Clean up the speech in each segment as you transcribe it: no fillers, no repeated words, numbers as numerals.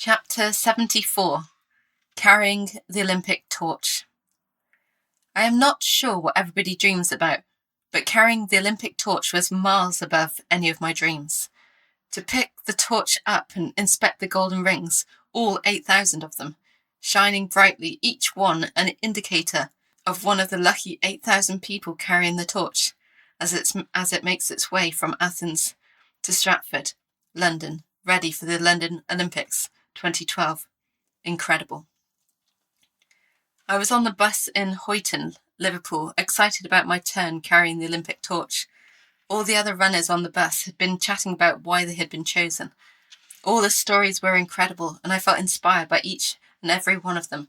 Chapter 74. Carrying the Olympic Torch. I am not sure what everybody dreams about, but carrying the Olympic torch was miles above any of my dreams. To pick the torch up and inspect the golden rings, all 8,000 of them, shining brightly, each one an indicator of one of the lucky 8,000 people carrying the torch, as it makes its way from Athens to Stratford, London, ready for the London Olympics 2012. Incredible. I was on the bus in Huyton, Liverpool, excited about my turn carrying the Olympic torch. All the other runners on the bus had been chatting about why they had been chosen. All the stories were incredible, and I felt inspired by each and every one of them.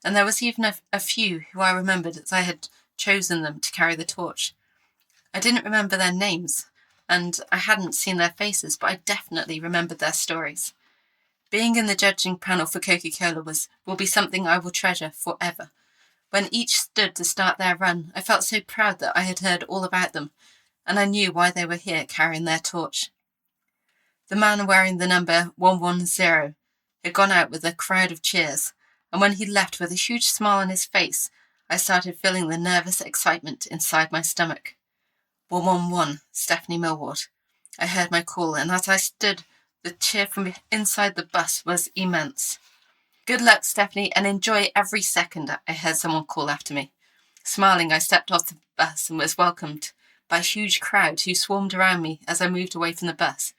And there was even a few who I remembered as I had chosen them to carry the torch. I didn't remember their names, and I hadn't seen their faces, but I definitely remembered their stories. Being in the judging panel for Coca-Cola will be something I will treasure forever. When each stood to start their run, I felt so proud that I had heard all about them, and I knew why they were here carrying their torch. The man wearing the number 110 had gone out with a crowd of cheers, and when he left with a huge smile on his face, I started feeling the nervous excitement inside my stomach. 111, Stephanie Millward. I heard my call, and as I stood, the cheer from inside the bus was immense. Good luck, Stephanie, and enjoy every second, I heard someone call after me. Smiling, I stepped off the bus and was welcomed by a huge crowd who swarmed around me as I moved away from the bus.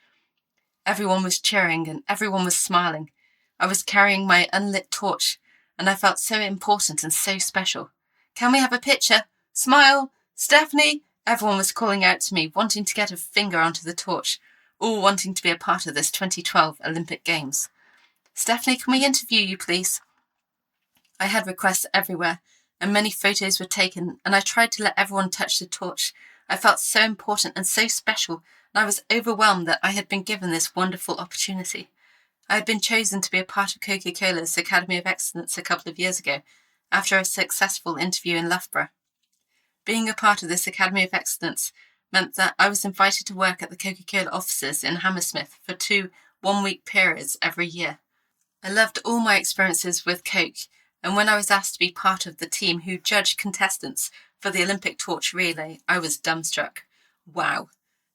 Everyone was cheering and everyone was smiling. I was carrying my unlit torch, and I felt so important and so special. Can we have a picture? Smile! Stephanie! Everyone was calling out to me, wanting to get a finger onto the torch, all wanting to be a part of this 2012 Olympic Games. Stephanie, can we interview you, please? I had requests everywhere, and many photos were taken, and I tried to let everyone touch the torch. I felt so important and so special, and I was overwhelmed that I had been given this wonderful opportunity. I had been chosen to be a part of Coca-Cola's Academy of Excellence a couple of years ago, after a successful interview in Loughborough. Being a part of this Academy of Excellence meant that I was invited to work at the Coca-Cola offices in Hammersmith for 2 one-week periods every year. I loved all my experiences with Coke, and when I was asked to be part of the team who judged contestants for the Olympic torch relay, I was dumbstruck. Wow.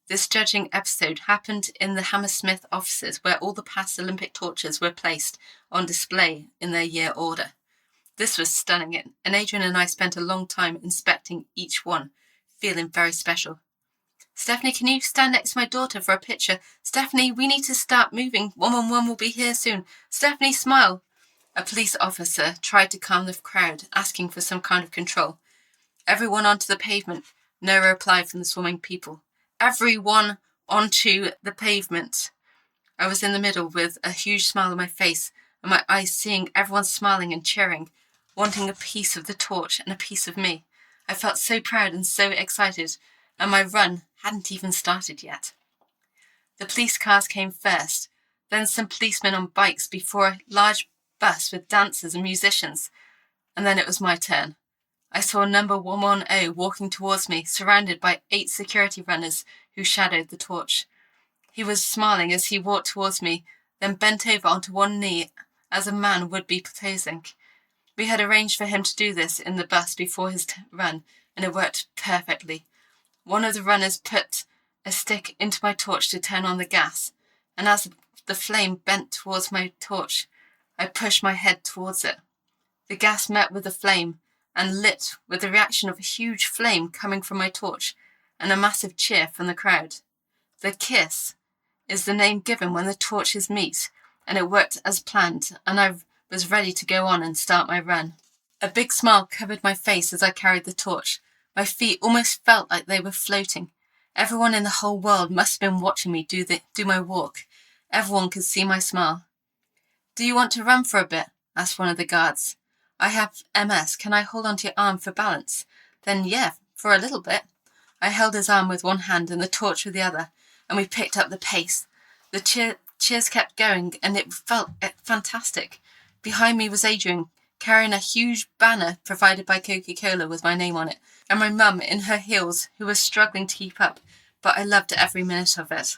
This judging episode happened in the Hammersmith offices where all the past Olympic torches were placed on display in their year order. This was stunning, and Adrian and I spent a long time inspecting each one, feeling very special. Stephanie, can you stand next to my daughter for a picture? Stephanie, we need to start moving. 111 will be here soon. Stephanie, smile. A police officer tried to calm the crowd, asking for some kind of control. Everyone onto the pavement. No reply from the swarming people. Everyone onto the pavement. I was in the middle with a huge smile on my face and my eyes seeing everyone smiling and cheering, wanting a piece of the torch and a piece of me. I felt so proud and so excited, and my run hadn't even started yet. The police cars came first, then some policemen on bikes before a large bus with dancers and musicians, and then it was my turn. I saw number 110 walking towards me, surrounded by 8 security runners who shadowed the torch. He was smiling as he walked towards me, then bent over onto one knee as a man would be posing. We had arranged for him to do this in the bus before his run, and it worked perfectly. One of the runners put a stick into my torch to turn on the gas, and as the flame bent towards my torch, I pushed my head towards it. The gas met with the flame and lit with the reaction of a huge flame coming from my torch and a massive cheer from the crowd. The kiss is the name given when the torches meet, and it worked as planned, and I was ready to go on and start my run. A big smile covered my face as I carried the torch. My feet almost felt like they were floating. Everyone in the whole world must have been watching me do my walk. Everyone could see my smile. Do you want to run for a bit? Asked one of the guards. I have MS. Can I hold onto your arm for balance? Then yeah, for a little bit. I held his arm with one hand and the torch with the other, and we picked up the pace. The cheers kept going, and it felt fantastic. Behind me was Adrian, carrying a huge banner provided by Coca-Cola with my name on it, and my mum in her heels, who was struggling to keep up, but I loved every minute of it.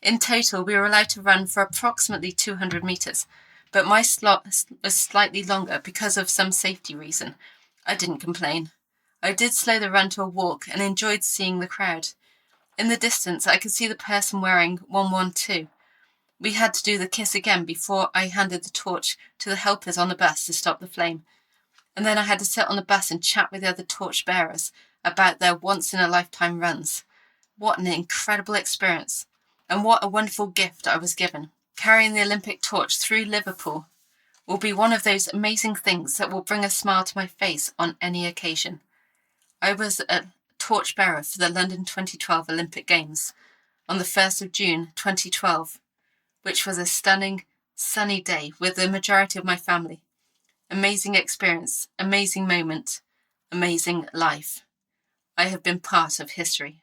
In total, we were allowed to run for approximately 200 metres. but my slot was slightly longer because of some safety reason. I didn't complain. I did slow the run to a walk and enjoyed seeing the crowd. In the distance, I could see the person wearing 112. We had to do the kiss again before I handed the torch to the helpers on the bus to stop the flame. And then I had to sit on the bus and chat with the other torch bearers about their once-in-a-lifetime runs. What an incredible experience, and what a wonderful gift I was given. Carrying the Olympic torch through Liverpool will be one of those amazing things that will bring a smile to my face on any occasion. I was a torchbearer for the London 2012 Olympic Games on the 1st of June 2012, which was a stunning, sunny day with the majority of my family. Amazing experience, amazing moment, amazing life. I have been part of history.